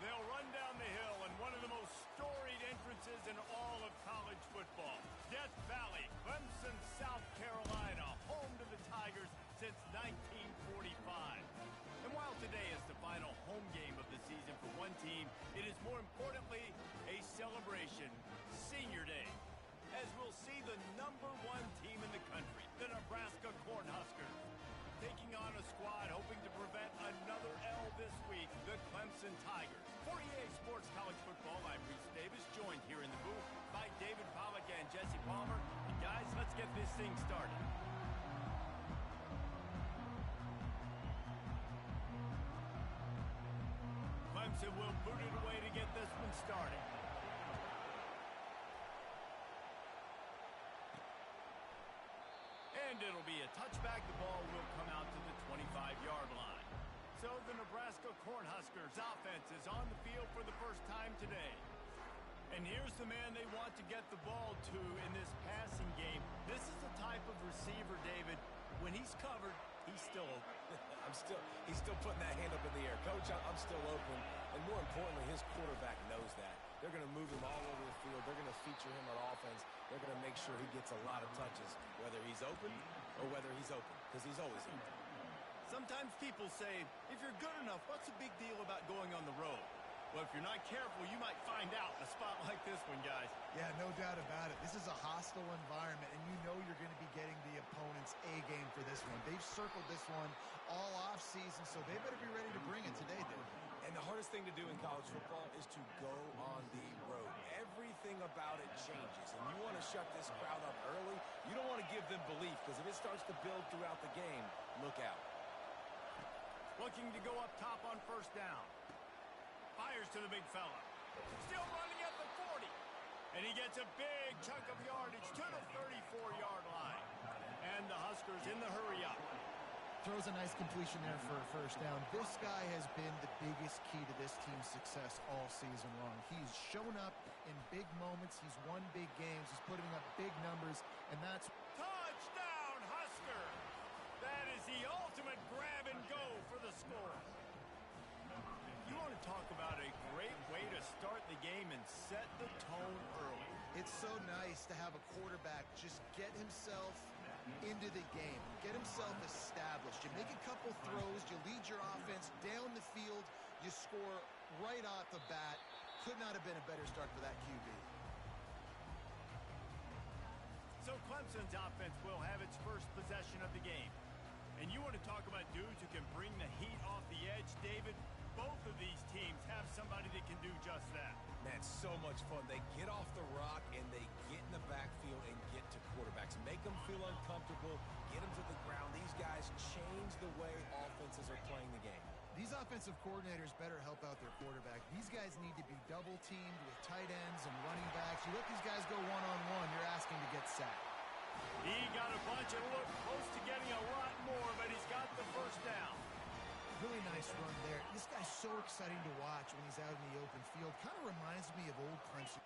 They'll run down the hill in one of the most storied entrances in all of college football. Death Valley, Clemson, South Carolina, home to the Tigers since 1945. And while today is the final home game of the season for one team, it is more importantly a celebration, Senior Day, as we'll see the #1 team in the country, the Nebraska Cornhuskers, taking on a squad hoping to prevent another L this week, the Clemson Tigers. For EA Sports College Football, I'm Reese Davis, joined here in the booth by David Pollack and Jesse Palmer. And guys, let's get this thing started. Clemson will boot it away to get this one started. And it'll be a touchback. The ball will come out to the 25-yard line. So the Nebraska Cornhuskers offense is on the field for the first time today. And here's the man they want to get the ball to in this passing game. This is the type of receiver, David, when he's covered, he's still open. He's still putting that hand up in the air. Coach, I'm still open. And more importantly, his quarterback knows that. They're going to move him all over the field. They're going to feature him on offense. They're going to make sure he gets a lot of touches, whether he's open or whether he's open, because he's always open. Sometimes people say, if you're good enough, what's the big deal about going on the road? Well, if you're not careful, you might find out in a spot like this one, guys. Yeah, no doubt about it. This is a hostile environment, and you know you're going to be getting the opponent's A-game for this one. They've circled this one all off-season, so they better be ready to bring it today, dude. And the hardest thing to do in college football is to go on the road. Everything about it changes, and you want to shut this crowd up early. You don't want to give them belief, because if it starts to build throughout the game, look out. Looking to go up top on first down. Fires to the big fella. Still running at the 40. And he gets a big chunk of yardage to the 34-yard line. And the Huskers in the hurry up. Throws a nice completion there for a first down. This guy has been the biggest key to this team's success all season long. He's shown up in big moments. He's won big games. He's putting up big numbers. And that's... Touchdown, Husker! That is the ultimate grab and go for the score. You want to talk about a great way to start the game and set the tone early. It's so nice to have a quarterback just get himself into the game, get himself established. You make a couple throws, you lead your offense down the field, you score right off the bat. Could not have been a better start for that QB. So Clemson's offense will have its first possession of the game. And you want to talk about dudes who can bring the heat off the edge, David? Both of these teams have somebody that can do just that. Man, so much fun. They get off the rock and they get in the backfield and get to quarterbacks. Make them feel uncomfortable, get them to the ground. These guys change the way offenses are playing the game. These offensive coordinators better help out their quarterback. These guys need to be double-teamed with tight ends and running backs. You let these guys go one-on-one, you're asking to get sacked. He got a bunch and looked close to getting a lot more, but he's got the first down. Really nice run there. This guy's so exciting to watch when he's out in the open field. Kind of reminds me of old Clemson.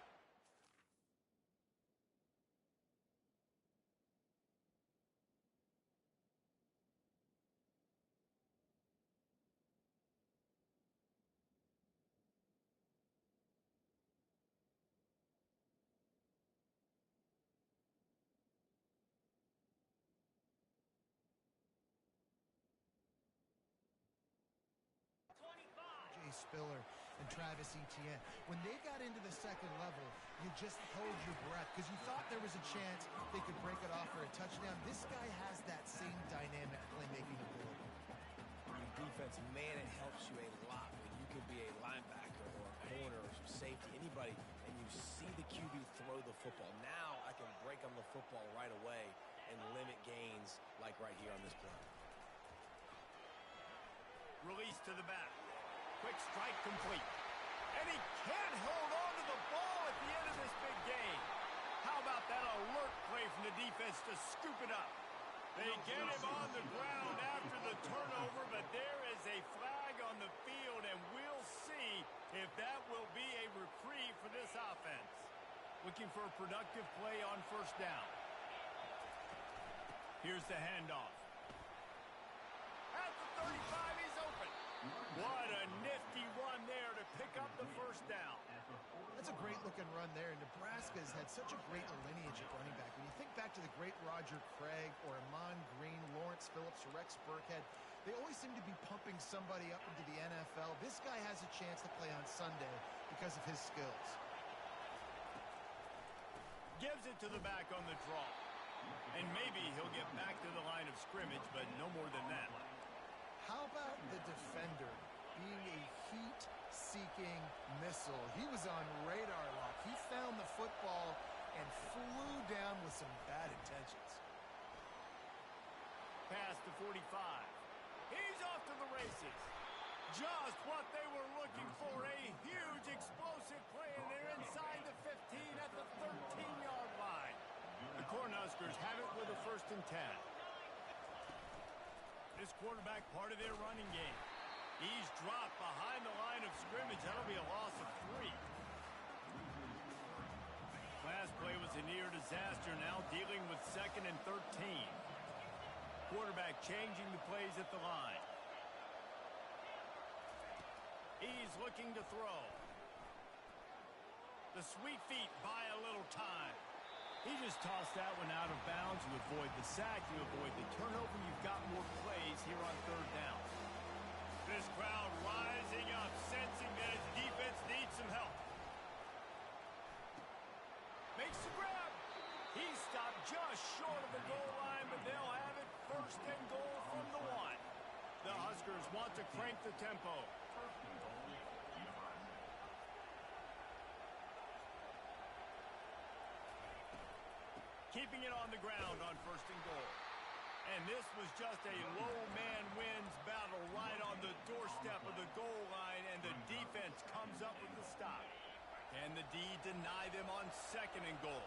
Spiller and Travis Etienne. When they got into the second level, you just held your breath because you thought there was a chance they could break it off for a touchdown. This guy has that same dynamic playmaking ability. Your defense, man, it helps you a lot when you can be a linebacker or a corner or safety, anybody, and you see the QB throw the football. Now I can break on the football right away and limit gains like right here on this play. Release to the back. Quick strike complete. And he can't hold on to the ball at the end of this big game. How about that alert play from the defense to scoop it up? They get him on the ground after the turnover, but there is a flag on the field, and we'll see if that will be a reprieve for this offense. Looking for a productive play on first down. Here's the handoff. At the 35, he's open. What a nifty run there to pick up the first down. That's a great-looking run there. Nebraska has had such a great lineage at running back. When you think back to the great Roger Craig or Amon Green, Lawrence Phillips, or Rex Burkhead, they always seem to be pumping somebody up into the NFL. This guy has a chance to play on Sunday because of his skills. Gives it to the back on the draw. And maybe he'll get back to the line of scrimmage, but no more than that. How about the defender being a heat-seeking missile? He was on radar lock. He found the football and flew down with some bad intentions. Pass to 45. He's off to the races. Just what they were looking for. A huge explosive play, and they're inside the 15 at the 13-yard line. The Cornhuskers have it with a 1st and 10. This quarterback part of their running game. He's dropped behind the line of scrimmage. That'll be a loss of 3. Last play was a near disaster. Now dealing with 2nd and 13. Quarterback changing the plays at the line. He's looking to throw. The sweet feet buy a little time. He just tossed that one out of bounds. You avoid the sack, you avoid the turnover. You've got more plays here on 3rd down. This crowd rising up, sensing that its defense needs some help. Makes the grab. He stopped just short of the goal line, but they'll have it 1st and goal from the 1. The Huskers want to crank the tempo. Keeping it on the ground on 1st and goal. And this was just a low man wins battle right on the doorstep of the goal line, and the defense comes up with the stop. Can the D deny them on 2nd and goal?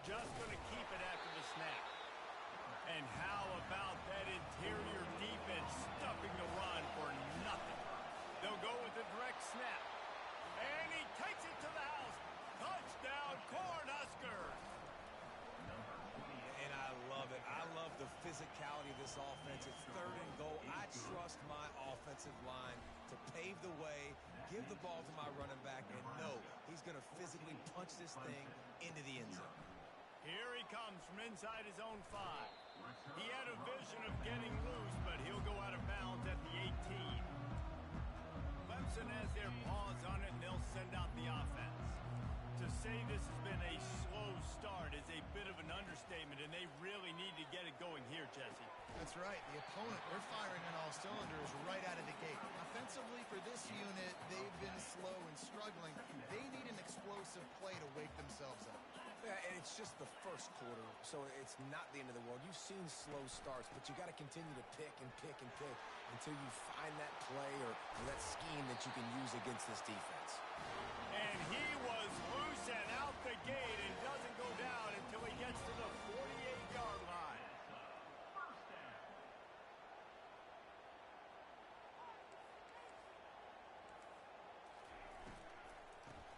Just going to keep it after the snap. And how about that interior defense stuffing the run for nothing? They'll go with a direct snap. And he takes it to the house. Touchdown, Cornhuskers! And I love it. I love the physicality of this offense. It's 3rd and goal. I trust my offensive line to pave the way, give the ball to my running back, and know he's going to physically punch this thing into the end zone. Here he comes from inside his own 5. He had a vision of getting loose, but he'll go out of bounds at the 18. Clemson has their paws on it, and they'll send out the offense. To say this has been a slow start is a bit of an understatement, and they really need to get it going here, Jesse. That's right. The opponent, they're firing on all cylinders right out of the gate. Offensively, for this unit, they've been slow and struggling. They need an explosive play to wake themselves up. Yeah, and it's just the 1st quarter, so it's not the end of the world. You've seen slow starts, but you got to continue to pick and pick and pick until you find that play or that scheme that you can use against this defense. And he was loose and out the gate and doesn't go down until he gets to the 48-yard line.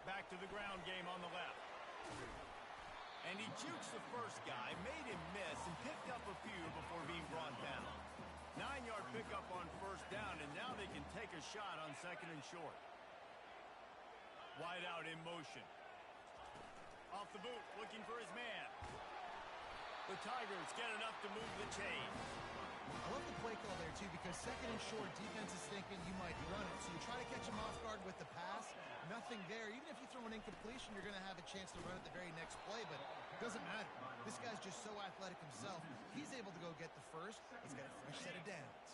Back to the ground game on the left. And he jukes the first guy, made him miss, and picked up a few before being brought down. 9-yard pickup on 1st down, and now they can take a shot on 2nd and short. Wide out in motion. Off the boot, looking for his man. The Tigers get enough to move the chain. I love the play call there, too, because 2nd and short, defense is thinking you might run it. So you try to catch him off guard with the pass. Nothing there. Even if you throw an incompletion, you're going to have a chance to run it the very next play, but it doesn't matter. This guy's just so athletic himself. He's able to go get the first. He's got a fresh set of downs.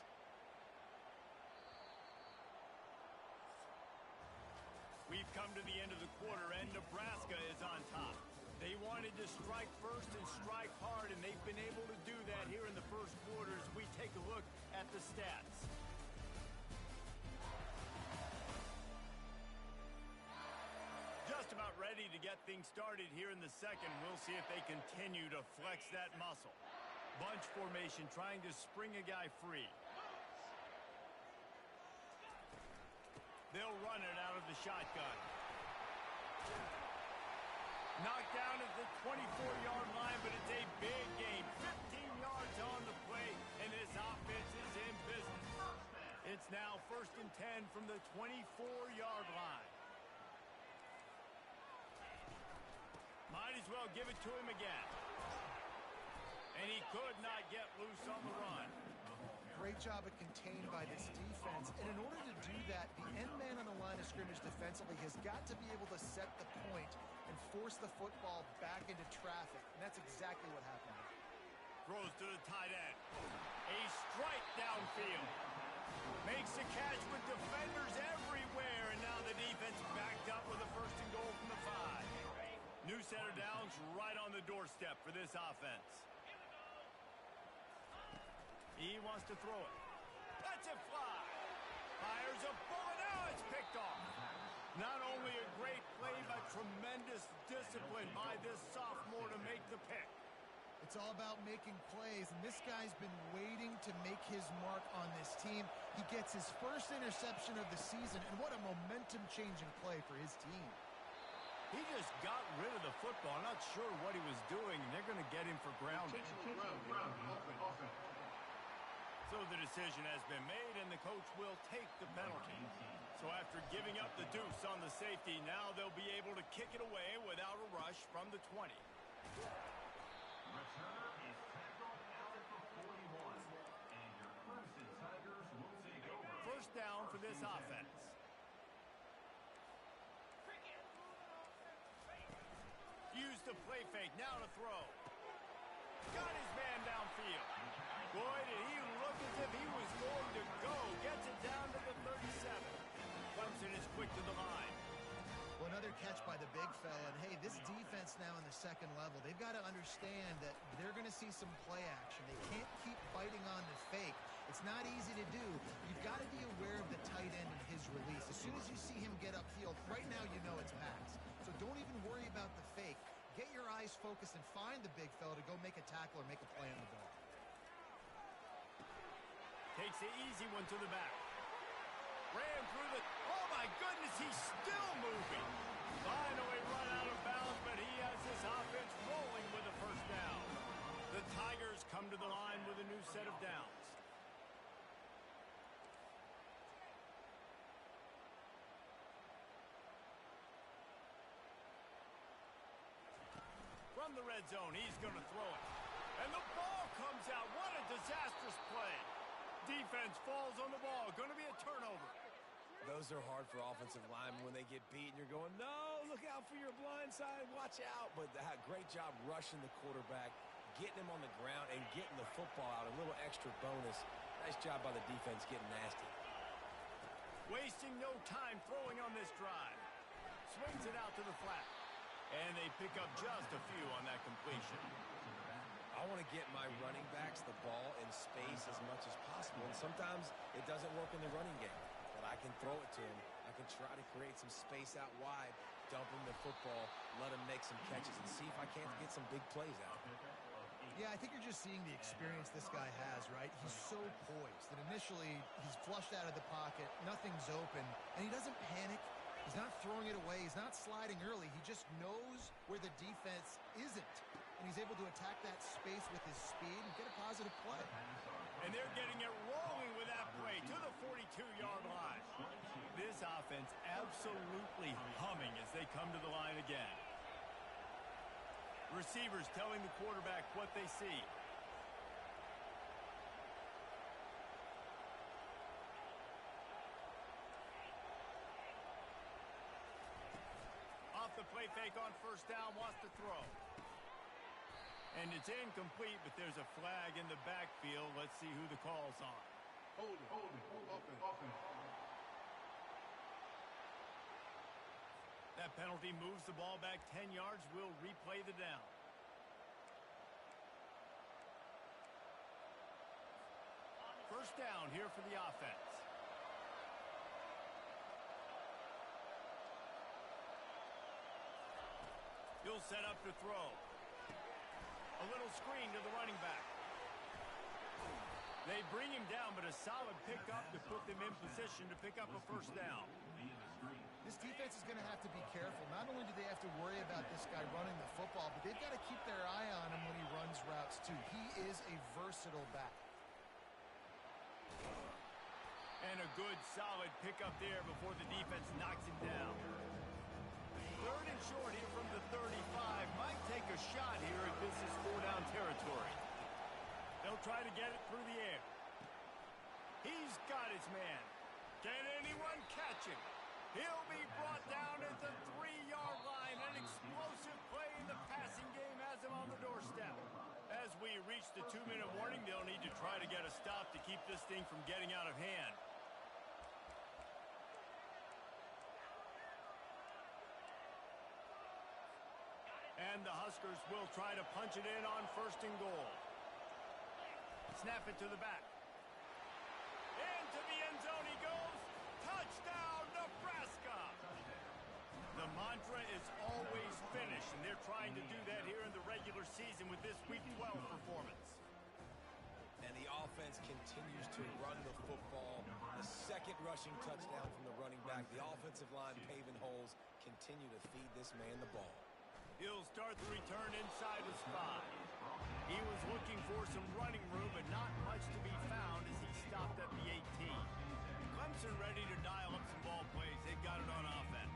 We've come to the end of the quarter, and Nebraska is on top. They wanted to strike first and strike hard, and they've been able to do that here in the 1st quarter as we take a look at the stats. Just about ready to get things started here in the 2nd. We'll see if they continue to flex that muscle. Bunch formation, trying to spring a guy free. They'll run it out of the shotgun. Knocked down at the 24-yard line, but it's a big game. 15 yards on the play, and this offense is in business. It's now 1st and 10 from the 24-yard line. Might as well give it to him again. And he could not get loose on the run. Great job of contained by this defense. And in order to do that, the end man on the line of scrimmage defensively has got to be able to set the point and force the football back into traffic. And that's exactly what happened here. Throws to the tight end. A strike downfield. Makes a catch with defenders everywhere. And now the defense backed up with a 1st and goal from the 5. New set of downs right on the doorstep for this offense. He wants to throw it. Lets it fly. Fires a bullet. Now it's picked off. Not only a great play, but tremendous discipline by this sophomore to make the pick. It's all about making plays, and this guy's been waiting to make his mark on this team. He gets his first interception of the season, and what a momentum-changing play for his team. He just got rid of the football. Not sure what he was doing, and they're going to get him for grounding. So the decision has been made, and the coach will take the penalty. So after giving up the deuce on the safety, now they'll be able to kick it away without a rush from the 20. Returner is tackled out at the 41, and your Crimson Tigers will take over. 1st down for this offense. Used the play fake, now to throw. Got his man downfield. Boy, did he look as if he was going to go. Gets it down to the 37. Clemson is quick to the line. Well, another catch by the big fella. And, hey, this defense now in the 2nd level, they've got to understand that they're going to see some play action. They can't keep biting on the fake. It's not easy to do. You've got to be aware of the tight end and his release. As soon as you see him get upfield, right now you know it's Max. So don't even worry about the fake. Get your eyes focused and find the big fella to go make a tackle or make a play on the ball. Takes the easy one to the back. Ran through the... Oh, my goodness, he's still moving. Finally run out of bounds, but he has this offense rolling with a 1st down. The Tigers come to the line with a new set of downs. From the red zone, he's going to throw it. And the ball comes out. What a disastrous play. Defense falls on the ball. Going to be a turnover. Those are hard for offensive linemen when they get beat and you're going, no, look out for your blind side, watch out. But great job rushing the quarterback, getting him on the ground, and getting the football out. A little extra bonus. Nice job by the defense getting nasty. Wasting no time throwing on this drive. Swings it out to the flat. And they pick up just a few on that completion. I want to get my running backs the ball in space as much as possible. And sometimes it doesn't work in the running game. But I can throw it to him. I can try to create some space out wide, dump him the football, let him make some catches, and see if I can't get some big plays out. Yeah, I think you're just seeing the experience this guy has, right? He's so poised that initially he's flushed out of the pocket, nothing's open, and he doesn't panic. He's not throwing it away. He's not sliding early. He just knows where the defense isn't, and he's able to attack that space with his speed and get a positive play. And they're getting it rolling with that play to the 42-yard line. This offense absolutely humming as they come to the line again. Receivers telling the quarterback what they see. Off the play fake on 1st down, wants to throw. And it's incomplete, but there's a flag in the backfield. Let's see who the call's on. Hold it. That penalty moves the ball back 10 yards. We'll replay the down. First down here for the offense. He'll set up to throw. A little screen to the running back. They bring him down, but a solid pickup to put them in position to pick up a 1st down. This defense is going to have to be careful. Not only do they have to worry about this guy running the football, but they've got to keep their eye on him when he runs routes, too. He is a versatile back. And And a good, solid pickup there before the defense knocks him down. Third and short here from the 35. Might take a shot here if this is four-down territory. They'll try to get it through the air. He's got his man. Can anyone catch him? He'll be brought down at the 3-yard line. An explosive play in the passing game has him on the doorstep. As we reach the 2-minute warning, they'll need to try to get a stop to keep this thing from getting out of hand. And the Huskers will try to punch it in on 1st and goal. Snap it to the back. Into the end zone he goes. Touchdown, Nebraska! The mantra is always finish, and they're trying to do that here in the regular season with this Week 12 performance. And the offense continues to run the football. The second rushing touchdown from the running back. The offensive line paving holes. Continue to feed this man the ball. He'll start the return inside his 5. He was looking for some running room, but not much to be found as he stopped at the 18. Clemson ready to dial up some ball plays. They've got it on offense.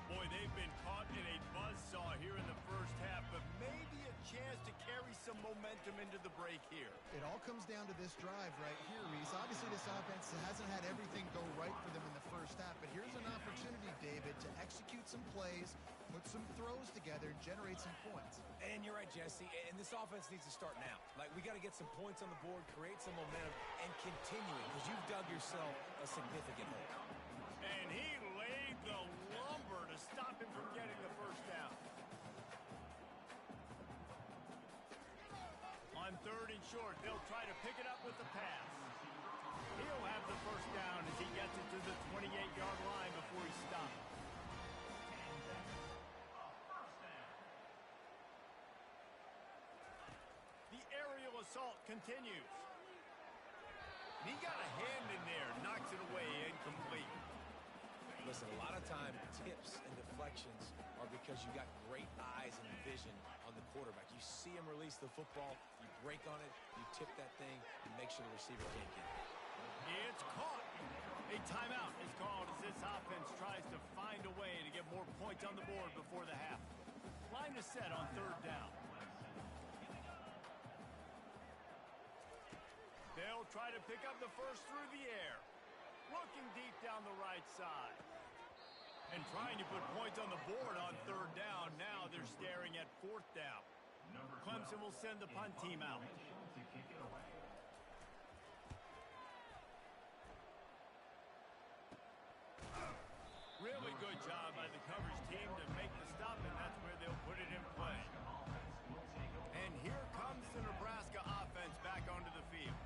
Boy, they've been caught in a buzzsaw here in the first half, but maybe a chance to carry some momentum into the break here. It all comes down to this drive right here, Reese. Obviously, this offense hasn't had everything go right for them in the first half, but here's an opportunity, David, to execute some plays, put some throws together, and generate some points. And you're right, Jesse, and this offense needs to start now. Like, we got to get some points on the board, create some momentum, and continue it, because you've dug yourself a significant hole. And he laid the lumber to stop him from getting the first down. On 3rd and short, they'll try to pick it up with the pass. He'll have the first down as he gets it to the 28-yard line before he stops. The aerial assault continues. He got a hand in there, knocks it away, incomplete. Listen, a lot of time, tips and deflections are because you got great eyes and vision on the quarterback. You see him release the football, you break on it, you tip that thing, and make sure the receiver can't get it. It's caught. A timeout is called as this offense tries to find a way to get more points on the board before the half. Line is set on 3rd down. They'll try to pick up the first through the air. Looking deep down the right side. And trying to put points on the board on 3rd down. Now they're staring at 4th down. Clemson will send the punt team out. Really good job by the coverage team to make the stop, and that's where they'll put it in play. And here comes the Nebraska offense back onto the field.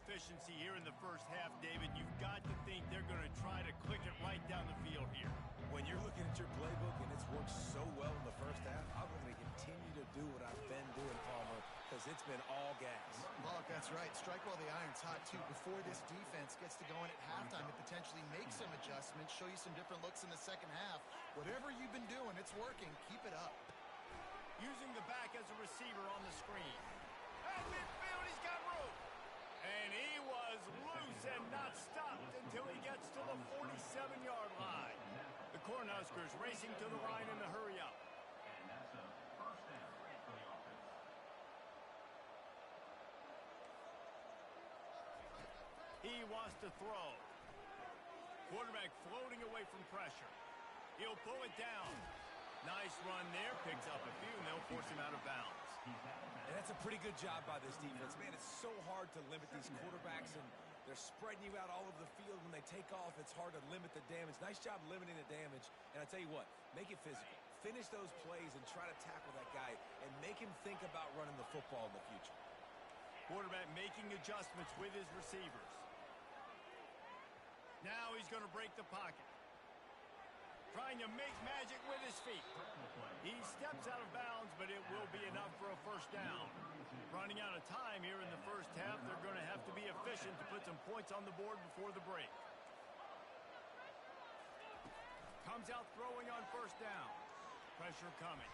Efficiency here in the first half, David. You've got to think they're going to try to click it right down the field here. When you're looking at your playbook and it's worked so well in the first half, I'm going to continue to do what I've been doing, Palmer, because it's been all gas. Mark, that's right. Strike while the iron's hot, too. Before this defense gets to going at halftime, it potentially makes some adjustments, show you some different looks in the second half. Whatever you've been doing, it's working. Keep it up. Using the back as a receiver on the screen. At midfield, he's got room. And he was loose and not stopped until he gets to the 47-yard line. The Cornhuskers racing to the line in the hurry-up. And that's a first down for the offense. He wants to throw. Quarterback floating away from pressure. He'll pull it down. Nice run there. Picks up a few, and they'll force him out of bounds. And that's a pretty good job by this defense. Man, it's so hard to limit these quarterbacks, and they're spreading you out all over the field. When they take off, it's hard to limit the damage. Nice job limiting the damage. And I tell you what, make it physical. Finish those plays and try to tackle that guy and make him think about running the football in the future. Quarterback making adjustments with his receivers. Now he's going to break the pocket. Trying to make magic with his feet. He steps out of bounds, but it will be enough for a first down. Running out of time here in the first half. They're going to have to be efficient to put some points on the board before the break. Comes out throwing on first down. Pressure coming.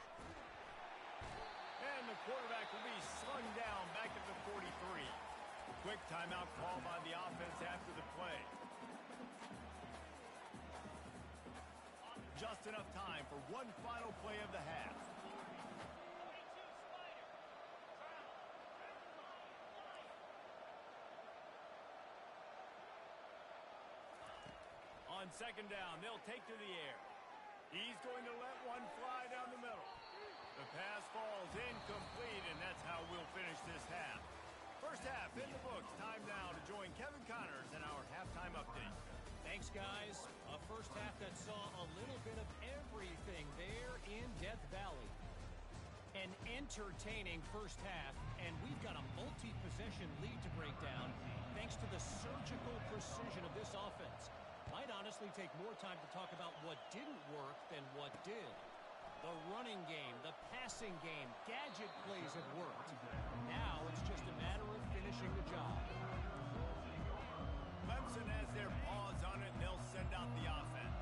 And the quarterback will be slung down back at the 43. Quick timeout call by the offense after the play. Just enough time for one final play of the half. On second down, they'll take to the air. He's going to let one fly down the middle. The pass falls incomplete, and that's how we'll finish this half. First half in the books. Time now to join Kevin Connors in our halftime update. Thanks, guys. A first half that saw a little bit of everything there in Death Valley. An entertaining first half, and we've got a multi-possession lead to break down thanks to the surgical precision of this offense. Might honestly take more time to talk about what didn't work than what did. The running game, the passing game, gadget plays have worked. Now it's just a matter of finishing the job. Clemson has their paws on it, and they'll send out the offense.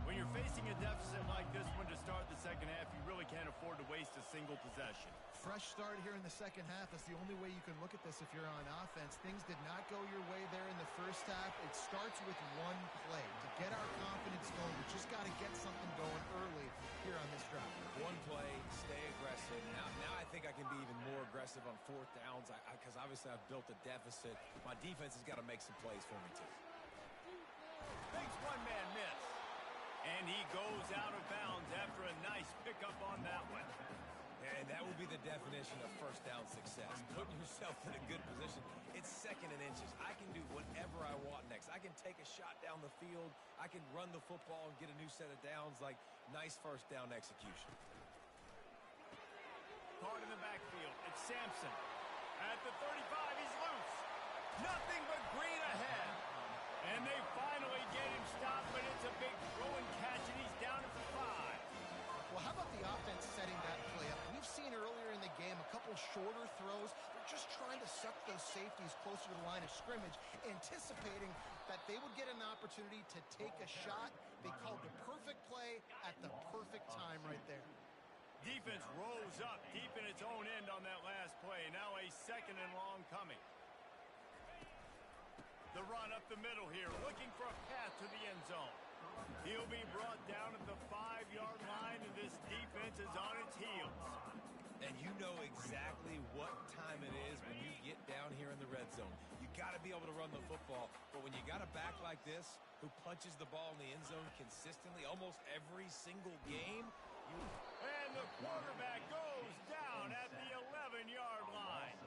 When you're facing a deficit like this one to start the second half, you really can't afford to waste a single possession. Fresh start here in the second half. That's the only way you can look at this if you're on offense. Things did not go your way there in the first half. It starts with one play. To get our confidence going, we just got to get something going early here on this drive. One play, stay aggressive. Now I think I can be even more aggressive on fourth downs because obviously I've built a deficit. My defense has got to make some plays for me too. Makes one-man miss. And he goes out of bounds after a nice pickup on that one. And that will be the definition of first down success. Putting yourself in a good position. It's second and inches. I can do whatever I want next. I can take a shot down the field. I can run the football and get a new set of downs. Like, nice first down execution. Caught in the backfield. It's Sampson. At the 35, he's loose. Nothing but green ahead. And they finally get him stopped, but it's a big throw and catch, and he's down at the 5. Well, how about the offense setting that play up? We've seen earlier in the game a couple shorter throws. They're just trying to suck those safeties closer to the line of scrimmage, anticipating that they would get an opportunity to take a shot. They called the perfect play at the perfect time right there. Defense rose up deep in its own end on that last play. Now a second and long coming. The run up the middle here, looking for a path to the end zone. He'll be brought down at the 5-yard line, and this defense is on its heels. And you know exactly what time it is when you get down here in the red zone. You got to be able to run the football, but when you got a back like this who punches the ball in the end zone consistently almost every single game. And the quarterback goes down at the 11-yard line.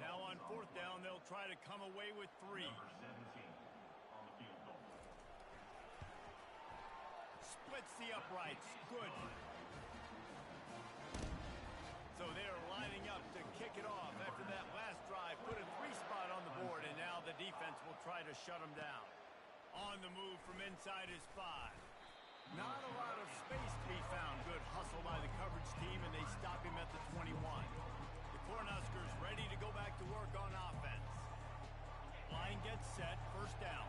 Now on fourth down, they'll try to come away with 3. Splits the uprights. Good. So they're lining up to kick it off after that last drive. Put a 3 spot on the board, and now the defense will try to shut them down. On the move from inside his 5. Not a lot of space to be found. Good hustle by the coverage team, and they stop him at the 21. The Cornhuskers ready to go back to work on offense. Line gets set. First down.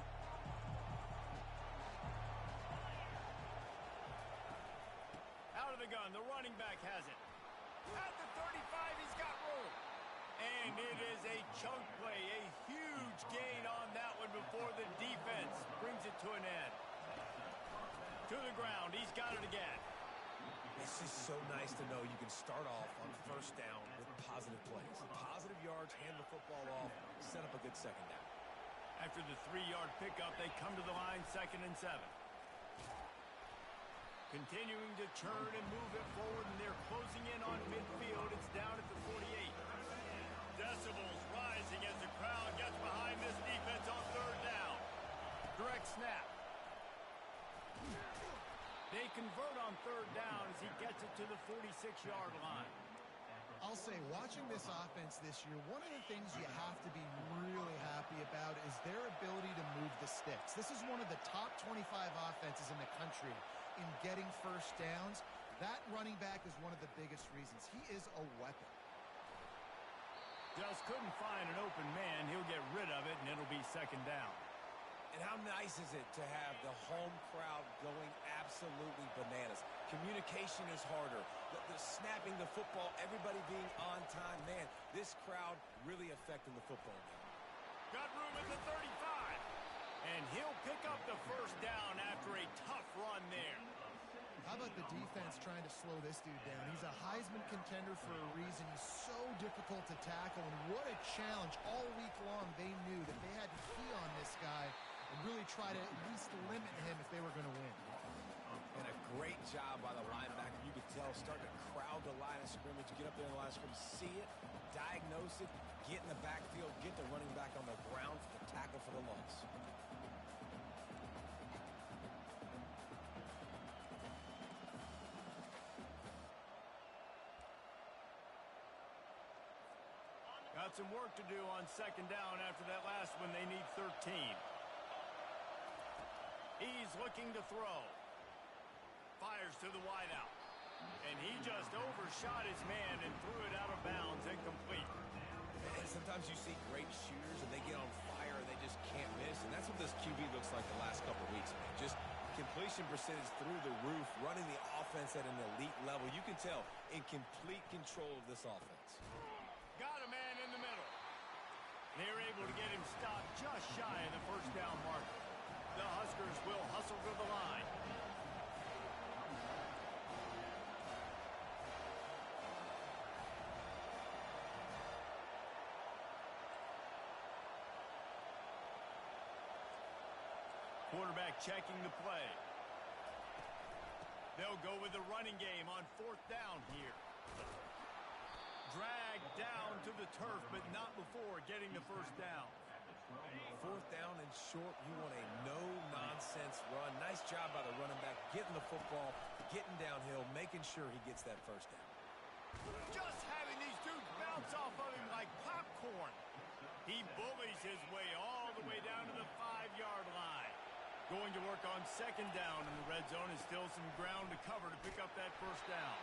Out of the gun. The running back has it. At the 35, he's got room. And it is a chunk play. A huge gain on that one before the defense brings it to an end. To the ground. He's got it again. It's just so nice to know you can start off on first down with positive plays. Positive yards, hand the football off, set up a good second down. After the 3-yard pickup, they come to the line 2nd and 7. Continuing to churn and move it forward, and they're closing in on midfield. It's down at the 48. Decibels rising as the crowd gets behind this defense on 3rd down. Direct snap. They convert on 3rd down as he gets it to the 46-yard line. I'll say, watching this offense this year, one of the things you have to be really happy about is their ability to move the sticks. This is one of the top 25 offenses in the country in getting first downs. That running back is one of the biggest reasons. He is a weapon. Just couldn't find an open man. He'll get rid of it, and it'll be 2nd down. And how nice is it to have the home crowd going absolutely bananas? Communication is harder. The snapping the football, everybody being on time. Man, this crowd really affecting the football game. Got room at the 35. And he'll pick up the 1st down after a tough run there. How about the defense trying to slow this dude down? He's a Heisman contender for a reason. He's so difficult to tackle, and what a challenge. All week long, they knew that they had to key on this guy and really try to at least limit him if they were going to win. And a great job by the linebacker. You could tell, starting to crowd the line of scrimmage, get up there in the line of scrimmage, see it, diagnose it, get in the backfield, get the running back on the ground for the tackle for the loss. Got some work to do on 2nd down after that last one. They need 13. He's looking to throw. Fires to the wideout. And he just overshot his man and threw it out of bounds, incomplete. And sometimes you see great shooters and they get on fire and they just can't miss. And that's what this QB looks like the last couple of weeks, man. Just completion percentage through the roof, running the offense at an elite level. You can tell in complete control of this offense. Got a man in the middle. They're able to get him stopped just shy of the 1st down marker. The Huskers will hustle to the line. Quarterback checking the play. They'll go with the running game on 4th down here. Dragged down to the turf, but not before getting the 1st down. 4th down and short, you want a no-nonsense run. Nice job by the running back, getting the football, getting downhill, making sure he gets that 1st down. Just having these dudes bounce off of him like popcorn. He bullies his way all the way down to the 5-yard line. Going to work on 2nd down in the red zone. Is still some ground to cover to pick up that 1st down.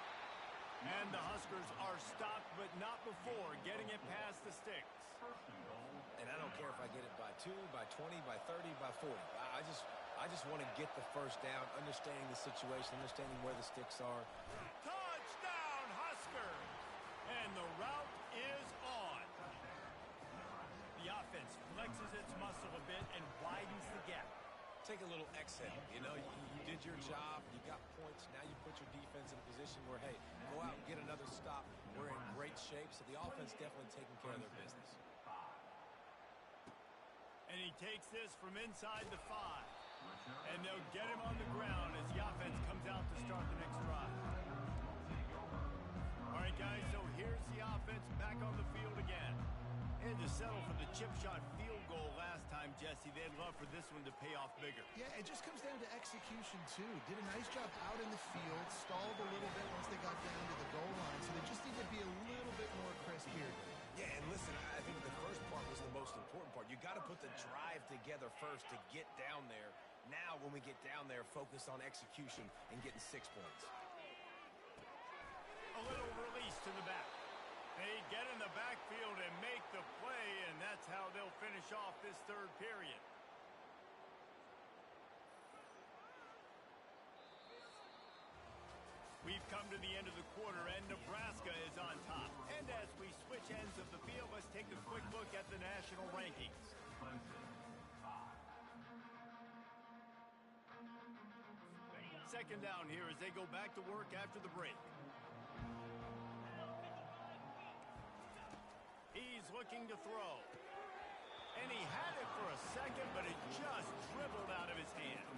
And the Huskers are stopped, but not before getting it past the sticks. And I don't care if I get it by 2, by 20, by 30, by 40. I just want to get the 1st down, understanding the situation, understanding where the sticks are. Touchdown, Huskers! And the route is on. The offense flexes its muscle a bit and widens the gap. Take a little exhale. You know, you did your job. You got points. Now you put your defense in a position where, hey, go out and get another stop. We're in great shape, so the offense definitely taking care of their business. And he takes this from inside the 5. And they'll get him on the ground as the offense comes out to start the next drive. All right, guys, so here's the offense back on the field again. They had to settle for the chip shot field goal last time, Jesse. They'd love for this one to pay off bigger. Yeah, it just comes down to execution, too. Did a nice job out in the field, stalled a little bit once they got down to the goal line, so they just need to be a little bit more crisp here. Yeah, and listen, I think the first part was the most important part. You got to put the drive together first to get down there. Now, when we get down there, focus on execution and getting 6 points. A little release to the back. They get in the backfield and make the play, and that's how they'll finish off this 3rd period. We've come to the end of the quarter, and Nebraska is on top. And as we switch ends of the field, let's take a quick look at the national rankings. Second down here as they go back to work after the break. He's looking to throw. And he had it for a second, but it just dribbled out of his hands.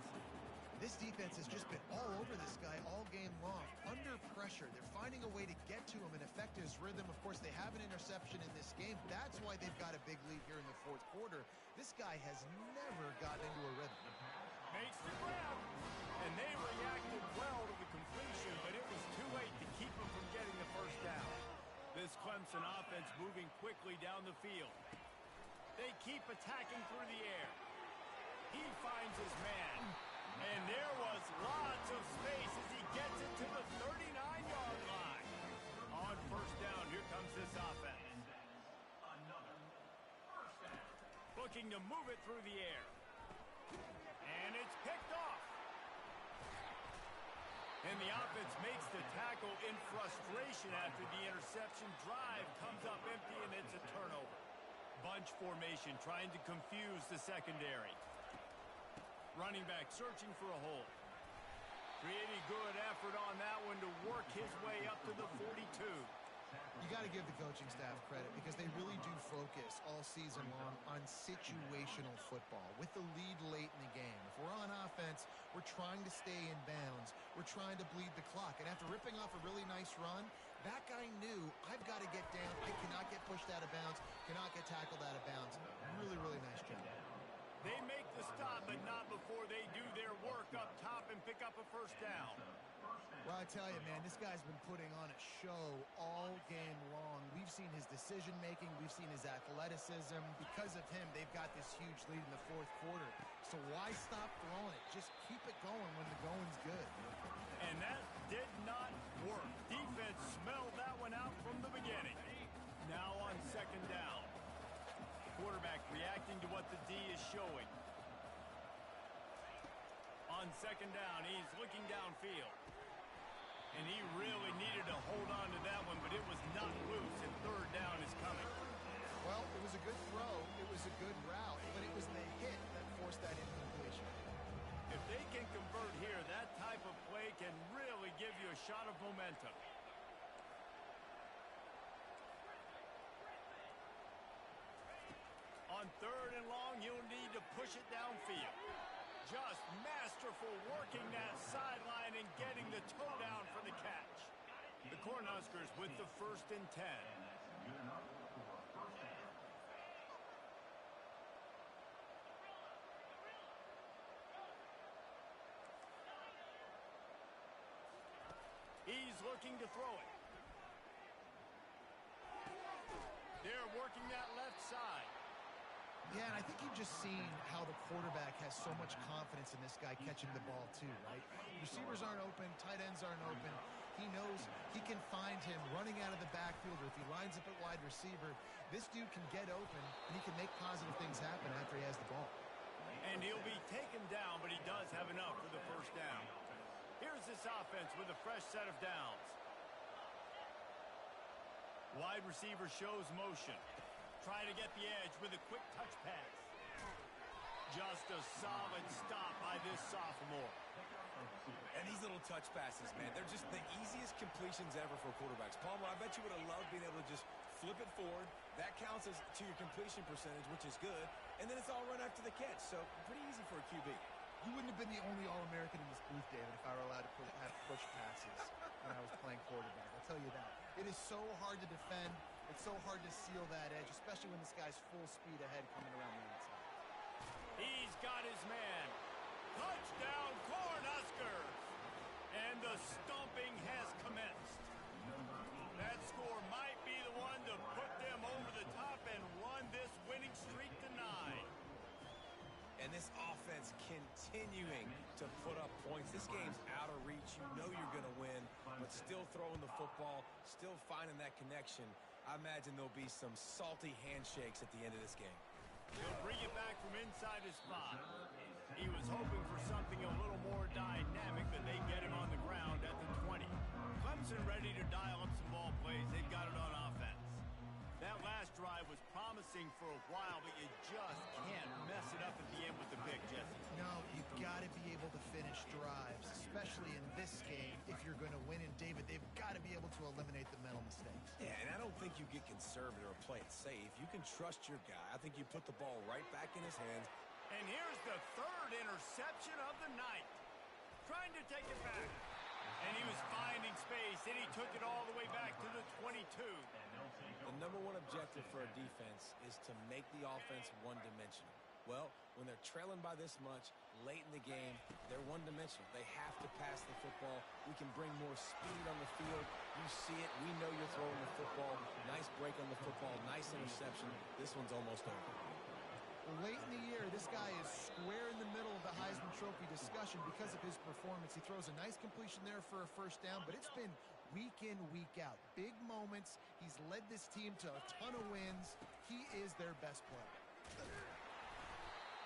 This defense has just been all over this guy all game long. Under pressure, they're finding a way to get to him and affect his rhythm. Of course, they have an interception in this game. That's why they've got a big lead here in the fourth quarter. This guy has never gotten into a rhythm. Makes the grab, and they reacted well to the completion, but it was too late to keep him from getting the first down. This Clemson offense moving quickly down the field. They keep attacking through the air. He finds his man. And there was lots of space as he gets it to the 39-yard line. On first down, here comes this offense. Another first down. Looking to move it through the air. And it's picked off. And the offense makes the tackle in frustration after the interception. Drive comes up empty, and it's a turnover. Bunch formation trying to confuse the secondary. Running back searching for a hole. Pretty good effort on that one to work his way up to the 42. You got to give the coaching staff credit because they really do focus all season long on situational football with the lead late in the game. If we're on offense, we're trying to stay in bounds. We're trying to bleed the clock. And after ripping off a really nice run, that guy knew, I've got to get down. I cannot get pushed out of bounds, cannot get tackled out of bounds. Really, really nice job. They make the stop, but not before they do their work up top and pick up a first down. Well, I tell you, man, this guy's been putting on a show all game long. We've seen his decision-making. We've seen his athleticism. Because of him, they've got this huge lead in the fourth quarter. So why stop throwing it? Just keep it going when the going's good. And that did not work. Defense smelled that one out from the beginning. Now on second down. Quarterback reacting to what the D is showing. On second down, he's looking downfield. And he really needed to hold on to that one, but it was not loose, and third down is coming. Well, it was a good throw. It was a good route, but it was the hit that forced that incompletion. If they can convert here, that type of play can really give you a shot of momentum. On third and long, you'll need to push it downfield. Just masterful working that sideline and getting the toe down for the catch. The Cornhuskers with the 1st and 10. Good enough for a first down. He's looking to throw it. They're working that left side. Yeah, and I think you've just seen how the quarterback has so much confidence in this guy catching the ball too, right? Receivers aren't open, tight ends aren't open. He knows he can find him running out of the backfield, or if he lines up at wide receiver, this dude can get open and he can make positive things happen after he has the ball. And he'll be taken down, but he does have enough for the first down. Here's this offense with a fresh set of downs. Wide receiver shows motion. Trying to get the edge with a quick touch pass. Just a solid stop by this sophomore. And these little touch passes, man, they're just the easiest completions ever for quarterbacks. Palmer, I bet you would have loved being able to just flip it forward. That counts as to your completion percentage, which is good. And then it's all run after the catch. So pretty easy for a QB. You wouldn't have been the only All-American in this booth, David, if I were allowed to have push passes when I was playing quarterback. I'll tell you that. It is so hard to defend. It's so hard to seal that edge, especially when this guy's full speed ahead coming around the inside. He's got his man. Touchdown, Cornhuskers! And the stomping has commenced. That score might be the one to put them over the top and run this winning streak to 9. And this offense continuing to put up points. This game's out of reach. You know you're going to win, but still throwing the football, still finding that connection. I imagine there'll be some salty handshakes at the end of this game. He'll bring it back from inside his spot. He was hoping for something a little more dynamic, but they get him on the ground at the 20. Clemson ready to dial up some ball plays. They've got it on offense. That last drive was promising for a while, but you just can't mess it up at the end with the pick, Jesse. No, you've got to be able to finish drives, especially in this game, if you're going to win. And David, they've got to be able to eliminate the mental mistakes. Yeah, and I don't think you get conservative or play it safe. You can trust your guy. I think you put the ball right back in his hands. And here's the third interception of the night. Trying to take it back. And he was finding space, and he took it all the way back to the 22. The number one objective for a defense is to make the offense one-dimensional. Well, when they're trailing by this much, late in the game, they're one-dimensional. They have to pass the football. We can bring more speed on the field. You see it. We know you're throwing the football. Nice break on the football. Nice interception. This one's almost over. Well, late in the year, this guy is square in the middle of the Heisman Trophy discussion because of his performance. He throws a nice completion there for a first down, but it's been week in, week out. Big moments. He's led this team to a ton of wins. He is their best player.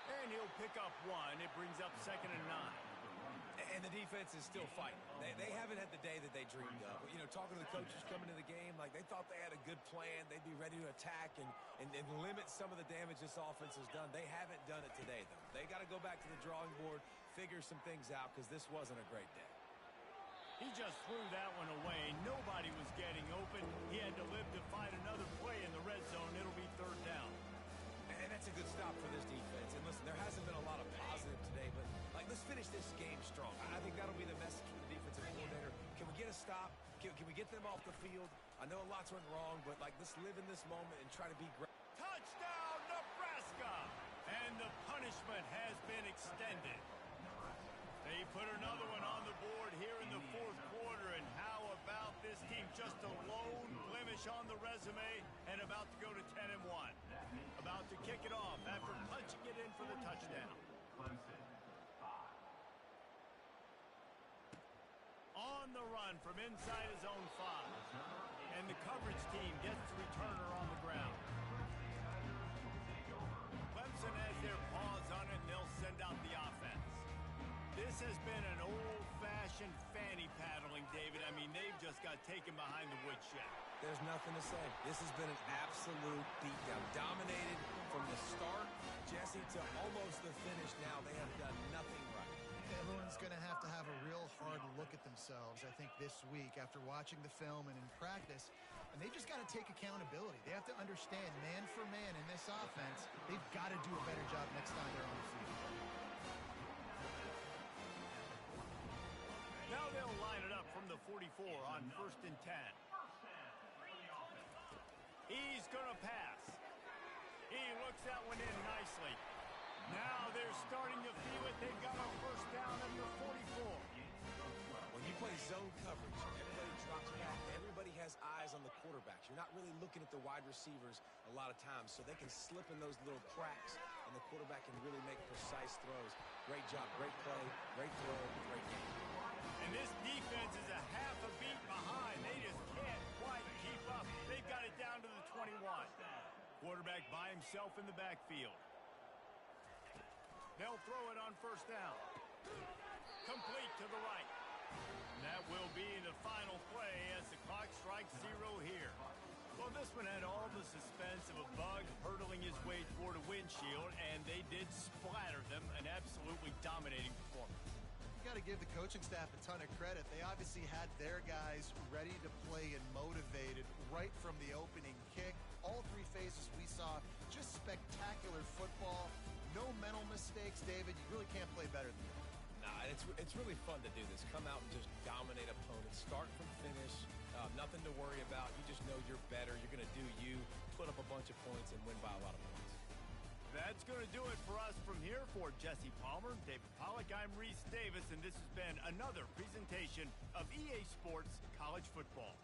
And he'll pick up one. It brings up 2nd and 9. And the defense is still fighting. They haven't had the day that they dreamed of. You know, talking to the coaches coming to the game, like they thought they had a good plan. They'd be ready to attack and limit some of the damage this offense has done. They haven't done it today, though. They got to go back to the drawing board, figure some things out, because this wasn't a great day. He just threw that one away. Nobody was getting open. He had to live to find another play in the red zone. It'll be 3rd down. And that's a good stop for this defense. And listen, there hasn't been a lot of positive today, but let's finish this game strong. I think that'll be the message from the defensive coordinator. Can we get a stop? Can we get them off the field? I know lots went wrong, but let's live in this moment and try to be great. Touchdown, Nebraska! And the punishment has been extended. They put another one on the board here in the 4th quarter, and how about this team? Just a lone blemish on the resume and about to go to 10-1. About to kick it off after punching it in for the touchdown. On the run from inside his own 5. And the coverage team gets the returner on the ground. Clemson has their paws on it, and they'll send out the offense. This has been an old-fashioned fanny paddling, David. I mean, they've just got taken behind the woodshed. There's nothing to say. This has been an absolute beatdown. Dominated from the start, Jesse, to almost the finish now. They have done nothing right. Everyone's going to have a real hard look at themselves, I think, this week after watching the film and in practice. And they just got to take accountability. They have to understand, man for man in this offense, they've got to do a better job next time they're on the field. Now they'll line it up from the 44 on 1st and 10. He's going to pass. He looks that one in nicely. Now they're starting to feel it. They've got a first down at the 44. When you play zone coverage, everybody drops back. Everybody has eyes on the quarterbacks. You're not really looking at the wide receivers a lot of times, so they can slip in those little cracks, and the quarterback can really make precise throws. Great job, great play, great throw, great game. And this defense is a half a beat behind. They just can't quite keep up. They've got it down to the 21. Quarterback by himself in the backfield. They'll throw it on first down. Complete to the right. And that will be the final play as the clock strikes 0 here. Well, this one had all the suspense of a bug hurtling his way toward a windshield, and they did splatter them. An absolutely dominating performance. You got to give the coaching staff a ton of credit. They obviously had their guys ready to play and motivated right from the opening kick. All 3 phases we saw, just spectacular football. No mental mistakes, David. You really can't play better than that. Nah, it's really fun to do this. Come out and just dominate opponents. Start from finish. Nothing to worry about. You just know you're better. You're going to do you, put up a bunch of points, and win by a lot of points. That's going to do it for us from here. For Jesse Palmer, David Pollack, I'm Reese Davis, and this has been another presentation of EA Sports College Football.